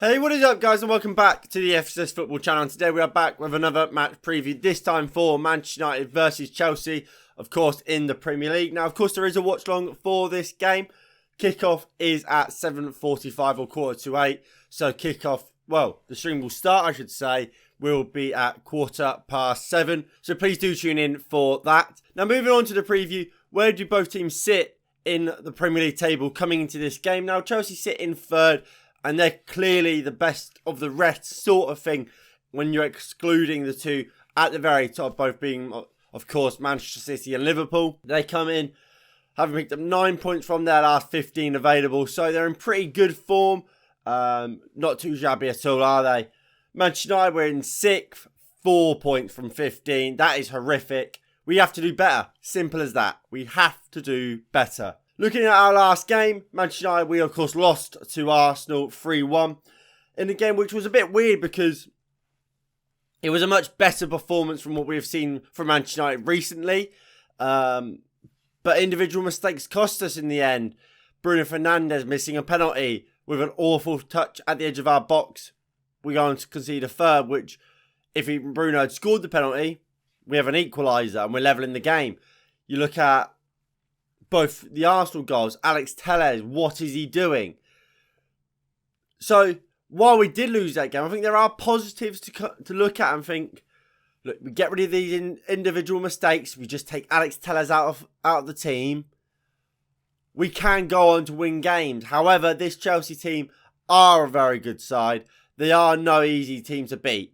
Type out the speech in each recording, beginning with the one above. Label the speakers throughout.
Speaker 1: Hey, what is up, guys, and welcome back to the FSS Football channel. And today we are back with another match preview, this time for Manchester United versus Chelsea, of course, in the Premier League. Now, of course, there is a watch-along for this game. Kickoff is at 7:45 or 7:45. So kickoff, well, the stream will start, I should say, will be at 7:15. So please do tune in for that. Now, moving on to the preview, where do both teams sit in the Premier League table coming into this game? Now, Chelsea sit in third, and they're clearly the best of the rest sort of thing when you're excluding the two at the very top, both being, of course, Manchester City and Liverpool. They come in having picked up 9 points from their last 15 available, so they're in pretty good form. Not too shabby at all, are they? Manchester United, we're in 6th, 4 points from 15. That is horrific. We have to do better. Simple as that. We have to do better. Looking at our last game, Manchester United, we of course lost to Arsenal 3-1 in a game which was a bit weird because it was a much better performance from what we have seen from Manchester United recently. But individual mistakes cost us in the end. Bruno Fernandes missing a penalty with an awful touch at the edge of our box. We go on to concede a third, which if Bruno had scored the penalty, we have an equaliser and we're levelling the game. You look at both the Arsenal goals, Alex Telles, what is he doing? So, while we did lose that game, I think there are positives to look at and think, look, we get rid of these individual mistakes, we just take Alex Telles out of the team, we can go on to win games. However, this Chelsea team are a very good side. They are no easy team to beat.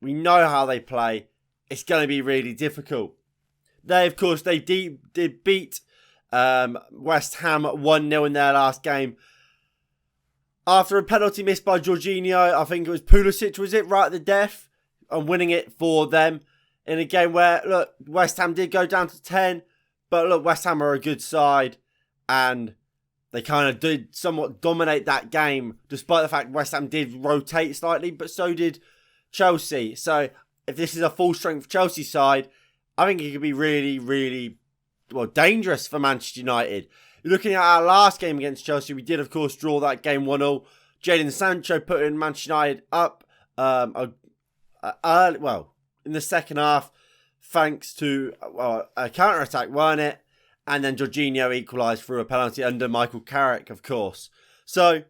Speaker 1: We know how they play. It's going to be really difficult. They, of course, they did beat West Ham 1-0 in their last game. After a penalty missed by Jorginho, I think it was Pulisic, was it, right at the death, and winning it for them in a game where, look, West Ham did go down to 10, but look, West Ham are a good side, and they kind of did somewhat dominate that game, despite the fact West Ham did rotate slightly, but so did Chelsea. So, if this is a full-strength Chelsea side, I think it could be really, really dangerous for Manchester United. Looking at our last game against Chelsea, we did, of course, draw that game 1-0. Jadon Sancho put in Manchester United up in the second half, thanks to a counter-attack, weren't it? And then Jorginho equalised through a penalty under Michael Carrick, of course. So,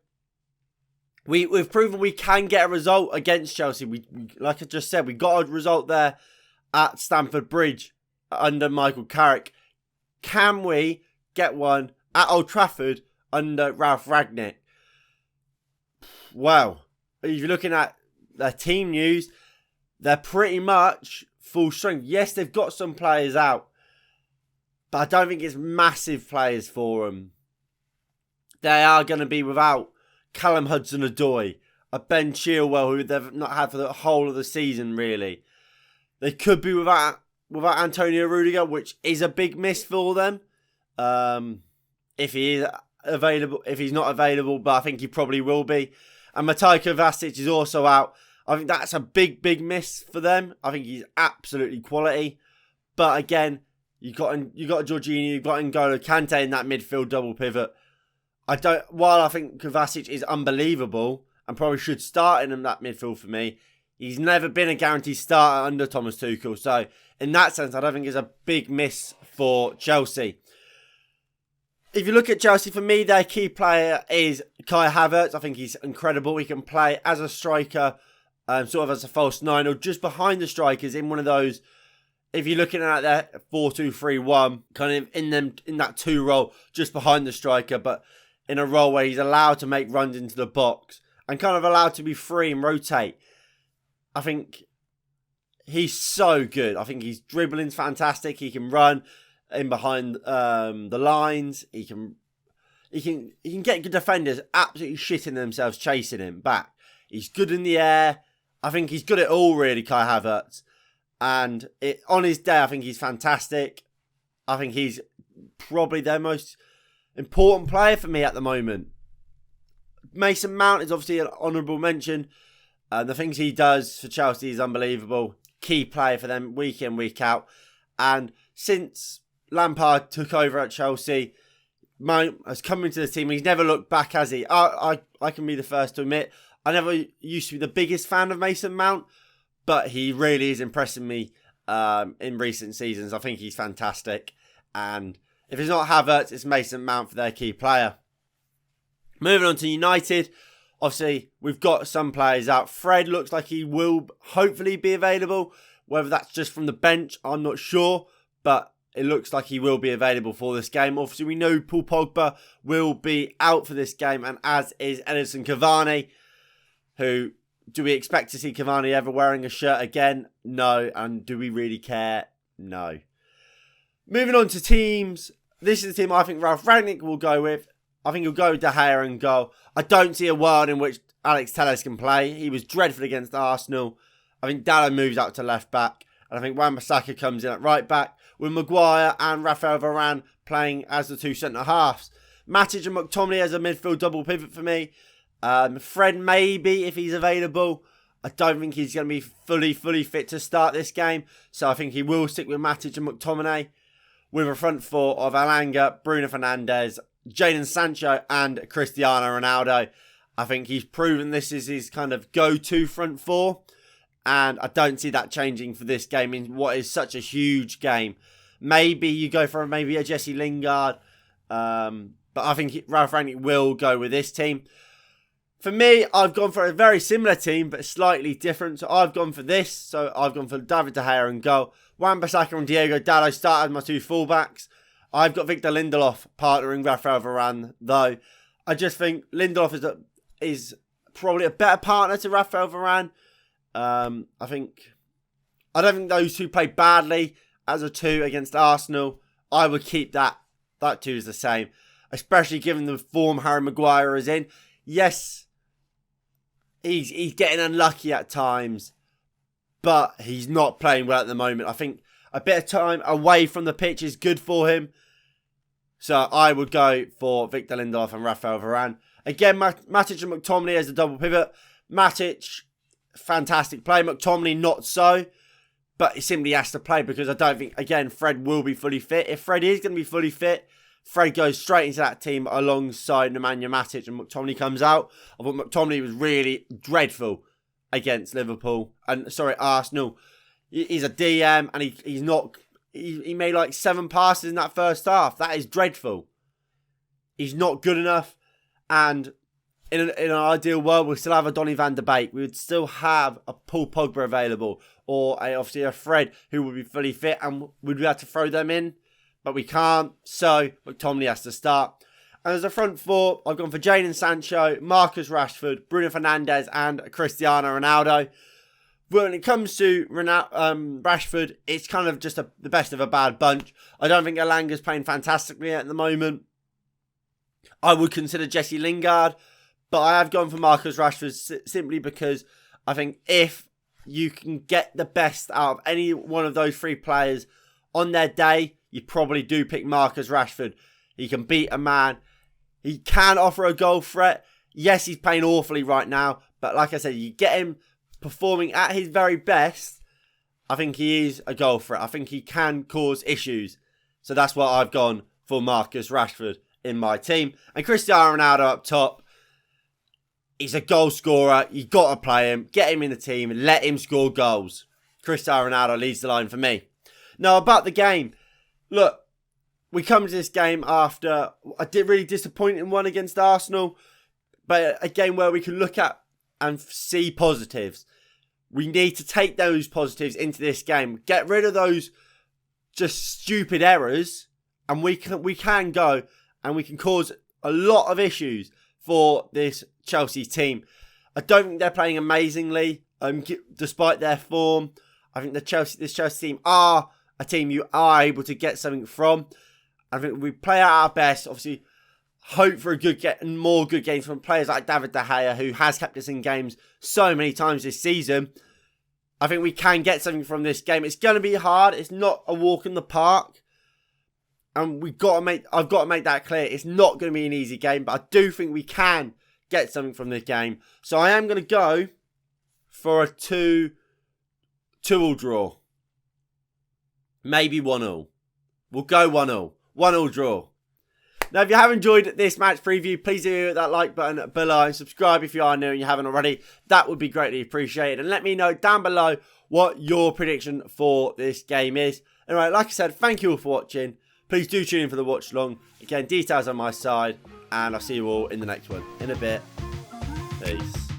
Speaker 1: we've proven we can get a result against Chelsea. We, like I just said, we got a result there at Stamford Bridge under Michael Carrick. Can we get one at Old Trafford under Ralf Rangnick? Well, if you're looking at their team news, they're pretty much full strength. Yes, they've got some players out, but I don't think it's massive players for them. They are going to be without Callum Hudson-Odoi, a Ben Chilwell, who they've not had for the whole of the season, really. They could be without Antonio Rudiger, which is a big miss for them. If he is available, if he's not available, but I think he probably will be. And Matej Kovacic is also out. I think that's a big, big miss for them. I think he's absolutely quality. But again, you got Jorginho, you've got N'Golo Kante in that midfield double pivot. While I think Kovacic is unbelievable and probably should start in that midfield for me, he's never been a guaranteed starter under Thomas Tuchel. So, in that sense, I don't think it's a big miss for Chelsea. If you look at Chelsea, for me, their key player is Kai Havertz. I think he's incredible. He can play as a striker, sort of as a false nine, or just behind the strikers in one of those. If you're looking at their 4-2-3-1, kind of in that 2 role, just behind the striker, but in a role where he's allowed to make runs into the box and kind of allowed to be free and rotate. I think he's so good. I think his dribbling's fantastic. He can run in behind the lines. He can get good defenders absolutely shitting themselves chasing him back. He's good in the air. I think he's good at all, really, Kai Havertz. And on his day, I think he's fantastic. I think he's probably their most important player for me at the moment. Mason Mount is obviously an honourable mention. The things he does for Chelsea is unbelievable. Key player for them week in, week out. And since Lampard took over at Chelsea, Mount has come into the team. He's never looked back, has he? I can be the first to admit, I never used to be the biggest fan of Mason Mount, but he really is impressing me in recent seasons. I think he's fantastic. And if it's not Havertz, it's Mason Mount for their key player. Moving on to United. Obviously, we've got some players out. Fred looks like he will hopefully be available. Whether that's just from the bench, I'm not sure. But it looks like he will be available for this game. Obviously, we know Paul Pogba will be out for this game. And as is Edinson Cavani, who... Do we expect to see Cavani ever wearing a shirt again? No. And do we really care? No. Moving on to teams. This is the team I think Ralf Rangnick will go with. I think he'll go with De Gea in goal. I don't see a world in which Alex Telles can play. He was dreadful against Arsenal. I think Dalot moves out to left back. And I think Wan-Bissaka comes in at right back. With Maguire and Raphael Varane playing as the two centre-halves. Matic and McTominay as a midfield double pivot for me. Fred maybe if he's available. I don't think he's going to be fully fit to start this game. So I think he will stick with Matic and McTominay. With a front four of Elanga, Bruno Fernandes, Jadon Sancho and Cristiano Ronaldo. I think he's proven this is his kind of go-to front four. And I don't see that changing for this game in what is such a huge game. Maybe you go for maybe a Jesse Lingard. But I think Ralf Rangnick will go with this team. For me, I've gone for a very similar team, but slightly different. So I've gone for this. So I've gone for David De Gea in goal. Wan-Bissaka and Diego Dalot start as my two fullbacks. I've got Victor Lindelof partnering Raphael Varane, though. I just think Lindelof is probably a better partner to Raphael Varane. I don't think those two played badly as a two against Arsenal. I would keep that two is the same, especially given the form Harry Maguire is in. Yes, he's getting unlucky at times, but he's not playing well at the moment. I think a bit of time away from the pitch is good for him. So I would go for Victor Lindelof and Raphael Varane. Again, Matic and McTominay as a double pivot. Matic, fantastic play. McTominay, not so. But he simply has to play because I don't think, again, Fred will be fully fit. If Fred is going to be fully fit, Fred goes straight into that team alongside Nemanja Matic and McTominay comes out. I thought McTominay was really dreadful against Arsenal. He's a DM and he's not... He made like 7 passes in that first half. That is dreadful. He's not good enough. And in an ideal world, we'll still have a Donny van de Beek. We would still have a Paul Pogba available. Or obviously a Fred who would be fully fit. And we'd be able to throw them in. But we can't. So McTominay has to start. And as a front four, I've gone for Jadon Sancho, Marcus Rashford, Bruno Fernandes and Cristiano Ronaldo. When it comes to Rashford, it's kind of just the best of a bad bunch. I don't think Elanga's playing fantastically at the moment. I would consider Jesse Lingard, but I have gone for Marcus Rashford simply because I think if you can get the best out of any one of those 3 players on their day, you probably do pick Marcus Rashford. He can beat a man. He can offer a goal threat. Yes, he's playing awfully right now, but like I said, you get him performing at his very best, I think he is a goal threat. I think he can cause issues. So that's why I've gone for Marcus Rashford in my team. And Cristiano Ronaldo up top. He's a goal scorer. You've got to play him. Get him in the team and let him score goals. Cristiano Ronaldo leads the line for me. Now about the game. Look, we come to this game after a really disappointing one against Arsenal. But a game where we can look at and see positives. We need to take those positives into this game. Get rid of those just stupid errors. And we can go and we can cause a lot of issues for this Chelsea team. I don't think they're playing amazingly, despite their form. I think this Chelsea team are a team you are able to get something from. I think we play at our best. Obviously, hope for more good games from players like David De Gea, who has kept us in games so many times this season. I think we can get something from this game. It's going to be hard. It's not a walk in the park. And I've got to make that clear. It's not going to be an easy game, but I do think we can get something from this game. So I am going to go for a 2-2 draw. Maybe 1-1. We'll go 1-1. 1-1 draw. Now, if you have enjoyed this match preview, please do hit that like button below and subscribe if you are new and you haven't already. That would be greatly appreciated. And let me know down below what your prediction for this game is. Anyway, like I said, thank you all for watching. Please do tune in for the watch along. Again, details on my side. And I'll see you all in the next one. In a bit. Peace.